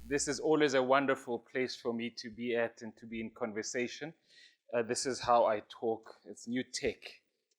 This is always a wonderful place for me to be at and to be in conversation. This is how I talk. It's new tech.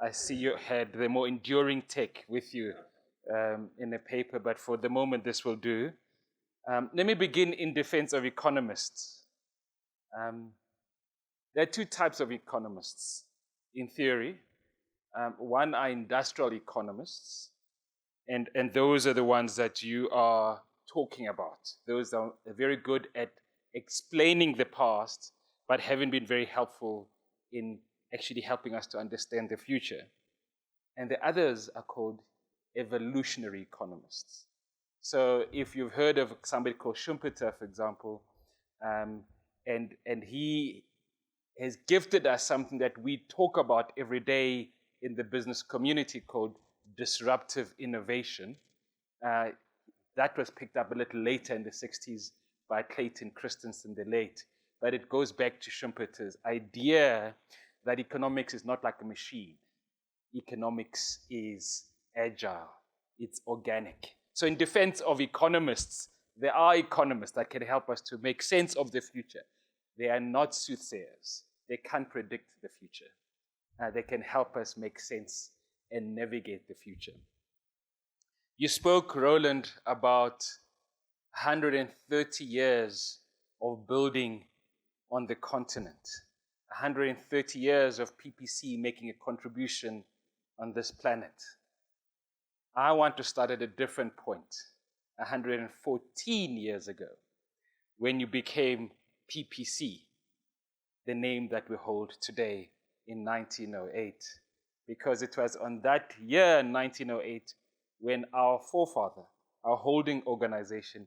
I see you had the more enduring tech with you in a paper, but for the moment this will do. Let me begin in defense of economists. There are two types of economists in theory. One are industrial economists, and those are the ones that you are talking about. Those are very good at explaining the past, but haven't been very helpful in actually helping us to understand the future. And the others are called evolutionary economists. So if you've heard of somebody called Schumpeter, for example, and he has gifted us something that we talk about every day in the business community called disruptive innovation. That was picked up a little later in the 60s by Clayton Christensen the late. But it goes back to Schumpeter's idea that economics is not like a machine. Economics is agile. It's organic. So in defense of economists, there are economists that can help us to make sense of the future. They are not soothsayers. They can't predict the future. They can help us make sense and navigate the future. You spoke, Roland, about 130 years of building on the continent, 130 years of PPC making a contribution on this planet. I want to start at a different point, 114 years ago, when you became PPC, the name that we hold today in 1908, because it was on that year, 1908, when our forefather, our holding organization,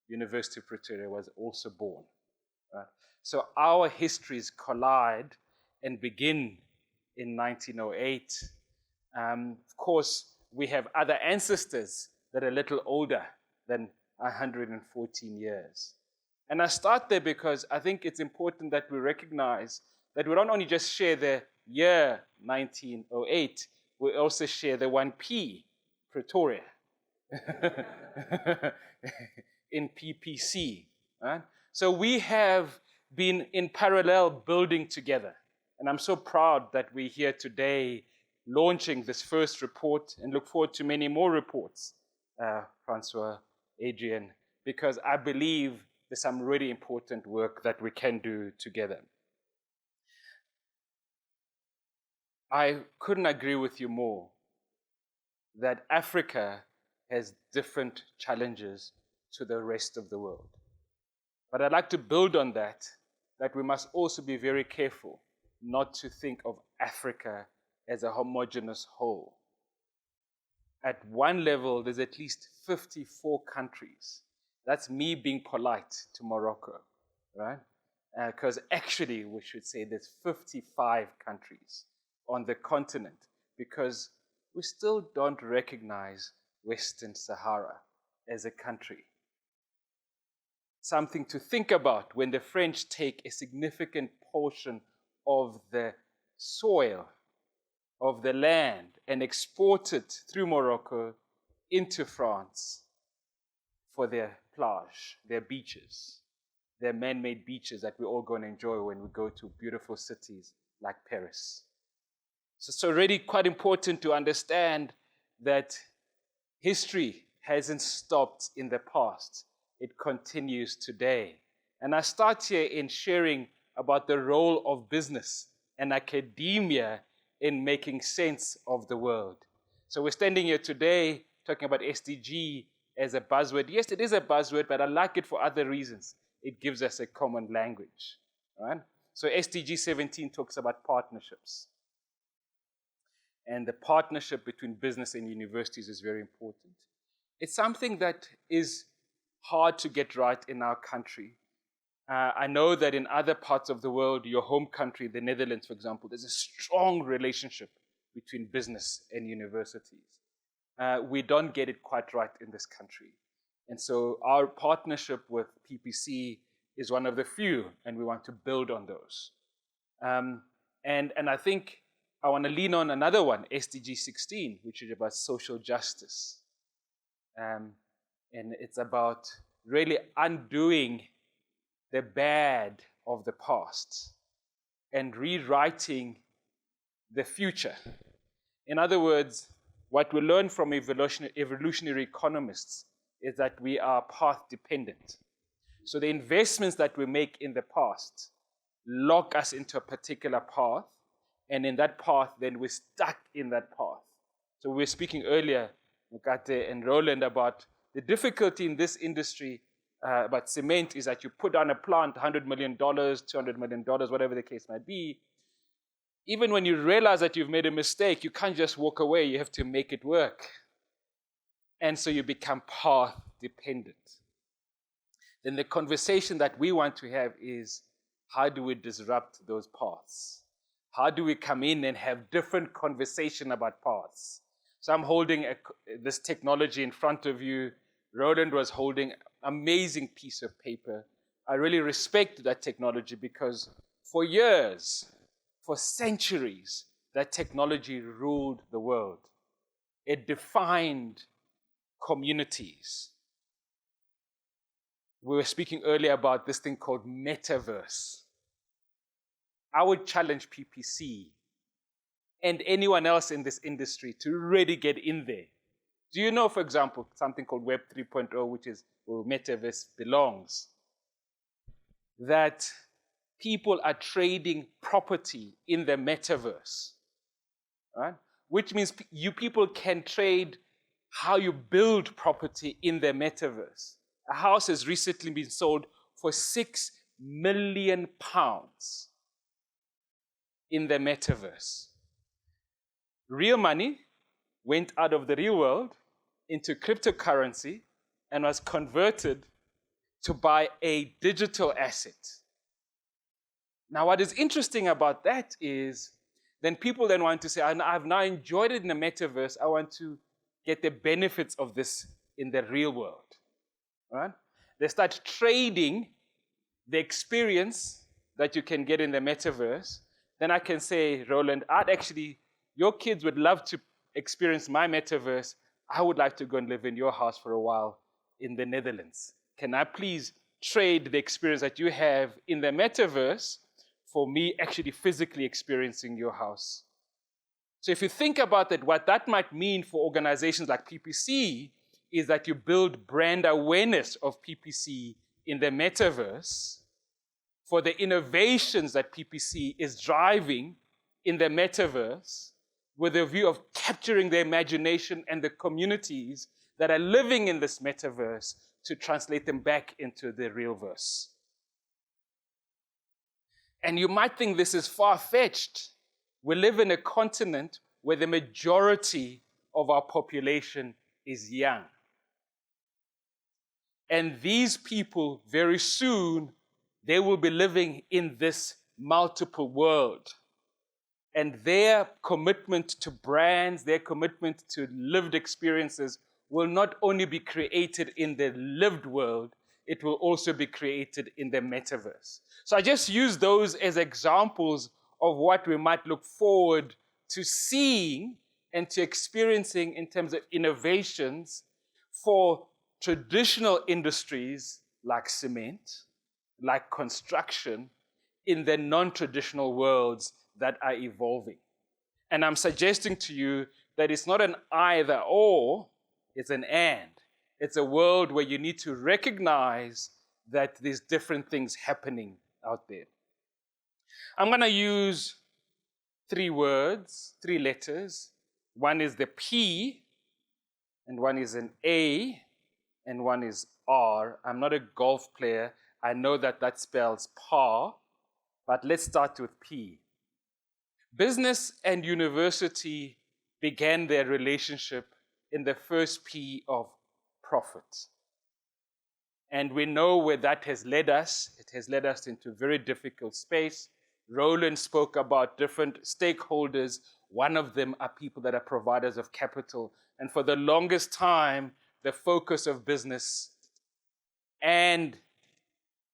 University of Pretoria, was also born. Right? So our histories collide and begin in 1908. Of course, we have other ancestors that are a little older than 114 years. And I start there because I think it's important that we recognize that we don't only just share the year 1908, we also share the 1P, Pretoria, in PPC. Right? So we have been in parallel building together. And I'm so proud that we're here today launching this first report and look forward to many more reports, Francois, Adrian, because I believe there's some really important work that we can do together. I couldn't agree with you more that Africa has different challenges to the rest of the world. But I'd like to build on that we must also be very careful not to think of Africa as a homogeneous whole. At one level, there's at least 54 countries. That's me being polite to Morocco, right? Because actually, we should say there's 55 countries on the continent, because we still don't recognize Western Sahara as a country. Something to think about when the French take a significant portion of the soil, of the land, and export it through Morocco into France for their plage, their beaches, their man-made beaches that we're all going to enjoy when we go to beautiful cities like Paris. So it's already quite important to understand that history hasn't stopped in the past. It continues today. And I start here in sharing about the role of business and academia in making sense of the world. So we're standing here today talking about SDG as a buzzword. Yes, it is a buzzword, but I like it for other reasons. It gives us a common language. Right? So SDG 17 talks about partnerships. And the partnership between business and universities is very important. It's something that is hard to get right in our country. I know that in other parts of the world, your home country, the Netherlands, for example, there's a strong relationship between business and universities. We don't get it quite right in this country. And so our partnership with PPC is one of the few, and we want to build on those. And I think I want to lean on another one, SDG 16, which is about social justice. And it's about really undoing the bad of the past and rewriting the future. In other words, what we learn from evolutionary economists is that we are path dependent. So the investments that we make in the past lock us into a particular path, and in that path, then we're stuck in that path. So we were speaking earlier, Mokate and Roland, about the difficulty in this industry about cement is that you put on a plant, $100 million, $200 million, whatever the case might be. Even when you realize that you've made a mistake, you can't just walk away. You have to make it work. And so you become path dependent. Then the conversation that we want to have is, how do we disrupt those paths? How do we come in and have different conversation about paths? So I'm holding this technology in front of you. Roland was holding an amazing piece of paper. I really respect that technology because for years, for centuries, that technology ruled the world. It defined communities. We were speaking earlier about this thing called metaverse. I would challenge PPC and anyone else in this industry to really get in there. Do you know, for example, something called Web 3.0, which is where metaverse belongs? That people are trading property in the metaverse, right? Which means you people can trade how you build property in the metaverse. A house has recently been sold for £6 million in the metaverse. Real money went out of the real world into cryptocurrency and was converted to buy a digital asset. Now, what is interesting about that is then people then want to say, I've now enjoyed it in the metaverse. I want to get the benefits of this in the real world. Right? They start trading the experience that you can get in the metaverse. Then I can say, Roland, your kids would love to experience my metaverse. I would like to go and live in your house for a while in the Netherlands. Can I please trade the experience that you have in the metaverse for me actually physically experiencing your house? So if you think about that, what that might mean for organizations like PPC is that you build brand awareness of PPC in the metaverse for the innovations that PPC is driving in the metaverse with a view of capturing the imagination and the communities that are living in this metaverse to translate them back into the real verse. And you might think this is far-fetched. We live in a continent where the majority of our population is young. And these people, very soon, they will be living in this multiple world. And their commitment to brands, their commitment to lived experiences will not only be created in the lived world, it will also be created in the metaverse. So I just use those as examples of what we might look forward to seeing and to experiencing in terms of innovations for traditional industries like cement, like construction, in the non-traditional worlds that are evolving. And I'm suggesting to you that it's not an either or, it's an and. It's a world where you need to recognize that there's different things happening out there. I'm going to use 3 words, 3 letters. One is the P, and one is an A, and one is R. I'm not a golf player. I know that that spells par, but let's start with P. Business and university began their relationship in the first P of profit. And we know where that has led us. It has led us into a very difficult space. Roland spoke about different stakeholders. One of them are people that are providers of capital. And for the longest time, the focus of business and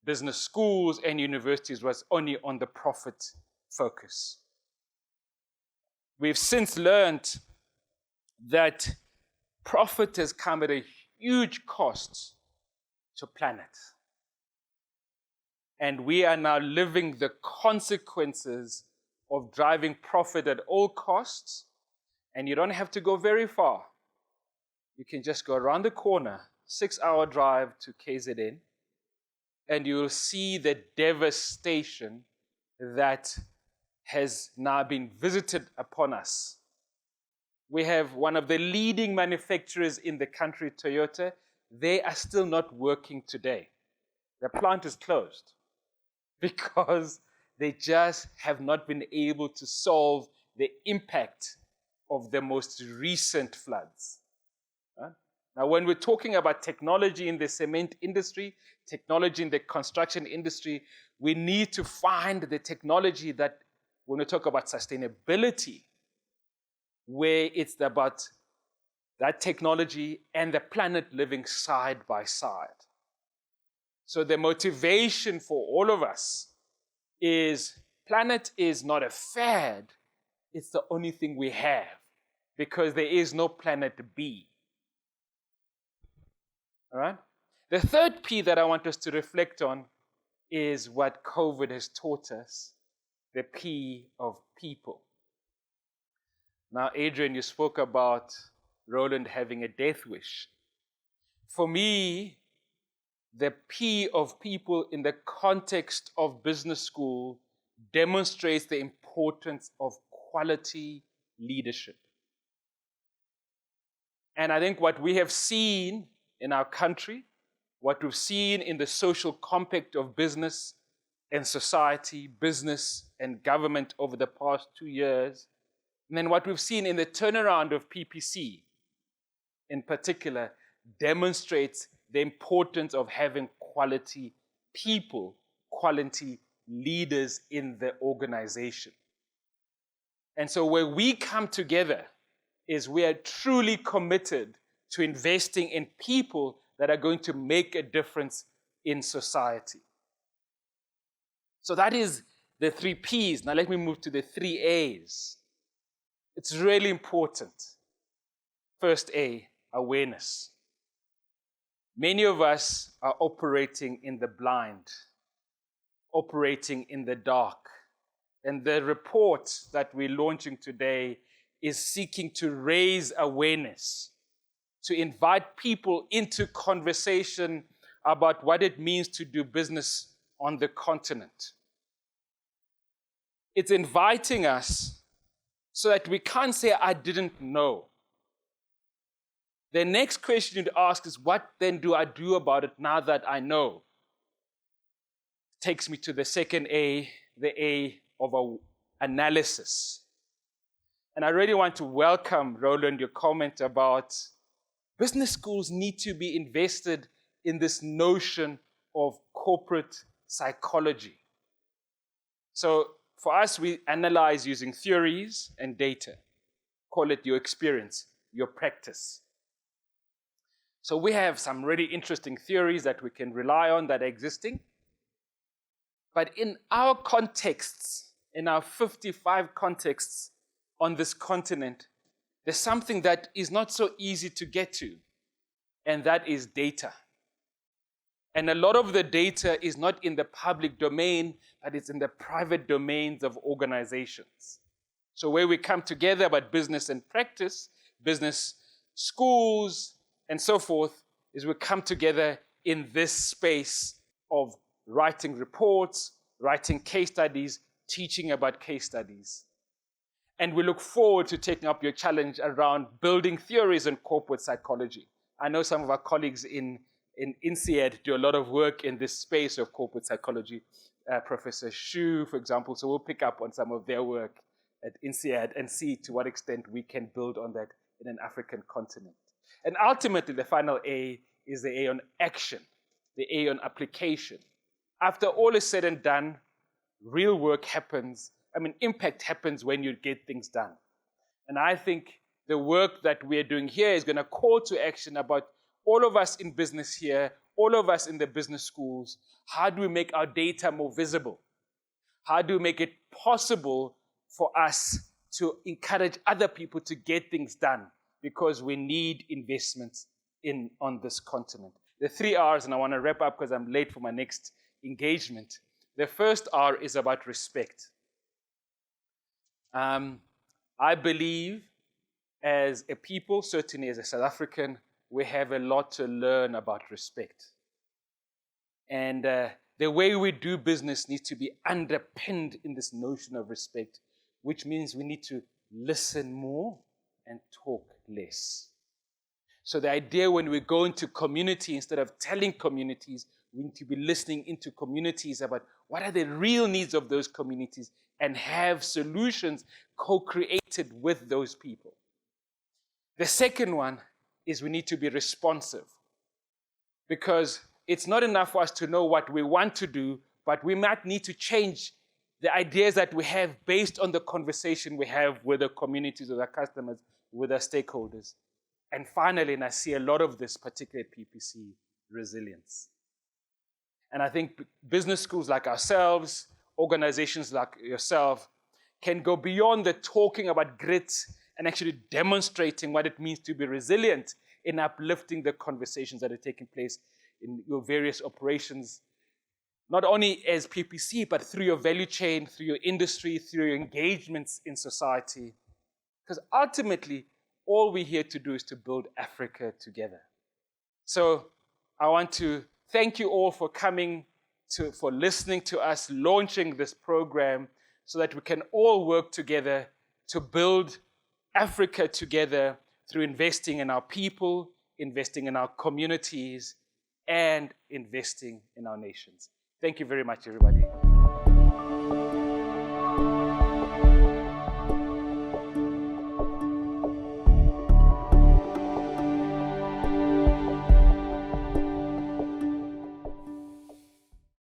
business schools and universities was only on the profit focus. We've since learned that profit has come at a huge cost to planet. And we are now living the consequences of driving profit at all costs. And you don't have to go very far. You can just go around the corner, 6-hour drive to KZN, and you'll see the devastation that has now been visited upon us. We have one of the leading manufacturers in the country, Toyota. They are still not working today. The plant is closed because they just have not been able to solve the impact of the most recent floods. Right? Now, when we're talking about technology in the cement industry, technology in the construction industry, we need to find the technology that, when we talk about sustainability, where it's about that technology and the planet living side by side. So the motivation for all of us is planet is not a fad, it's the only thing we have, because there is no planet B. All right? The third P that I want us to reflect on is what COVID has taught us, the P of people. Now, Adrian, you spoke about Roland having a death wish. For me, the P of people in the context of business school demonstrates the importance of quality leadership. And I think what we have seen in our country, what we've seen in the social compact of business and society, business and government over the past 2 years, and then what we've seen in the turnaround of PPC in particular, demonstrates the importance of having quality people, quality leaders in the organization. And so where we come together is we are truly committed to investing in people that are going to make a difference in society. So that is the 3 Ps. Now let me move to the 3 As. It's really important. First A, awareness. Many of us are operating in the blind, operating in the dark. And the report that we're launching today is seeking to raise awareness, to invite people into conversation about what it means to do business on the continent. It's inviting us so that we can't say, I didn't know. The next question to ask is, what then do I do about it now that I know? Takes me to the second A, the A of analysis. And I really want to welcome, Roland, your comment about business schools need to be invested in this notion of corporate psychology. So for us, we analyze using theories and data. Call it your experience, your practice. So we have some really interesting theories that we can rely on that are existing. But in our contexts, in our 55 contexts on this continent, there's something that is not so easy to get to, and that is data. And a lot of the data is not in the public domain, but it's in the private domains of organizations. So where we come together about business and practice, business schools, and so forth, is we come together in this space of writing reports, writing case studies, teaching about case studies. And we look forward to taking up your challenge around building theories in corporate psychology. I know some of our colleagues in INSEAD do a lot of work in this space of corporate psychology. Professor Shu, for example, so we'll pick up on some of their work at INSEAD and see to what extent we can build on that in an African continent. And ultimately, the final A is the A on action, the A on application. After all is said and done, real work happens. Impact happens when you get things done. And I think the work that we're doing here is going to call to action about all of us in business here, all of us in the business schools. How do we make our data more visible? How do we make it possible for us to encourage other people to get things done? Because we need investments on this continent. The 3 R's, and I want to wrap up because I'm late for my next engagement. The first R is about respect. I believe as a people, certainly as a South African, we have a lot to learn about respect. And the way we do business needs to be underpinned in this notion of respect, which means we need to listen more and talk less. So the idea when we go into community, instead of telling communities, we need to be listening into communities about what are the real needs of those communities and have solutions co-created with those people. The second one is we need to be responsive, because it's not enough for us to know what we want to do, but we might need to change the ideas that we have based on the conversation we have with the communities, with our customers, with our stakeholders. And finally, and I see a lot of this, particularly at PPC, resilience. And I think business schools like ourselves, organizations like yourself, can go beyond the talking about grit and actually demonstrating what it means to be resilient in uplifting the conversations that are taking place in your various operations, not only as PPC, but through your value chain, through your industry, through your engagements in society. Because ultimately, all we're here to do is to build Africa together. So I want to thank you all for coming, for listening to us, launching this program, so that we can all work together to build Africa together through investing in our people, investing in our communities, and investing in our nations. Thank you very much, everybody.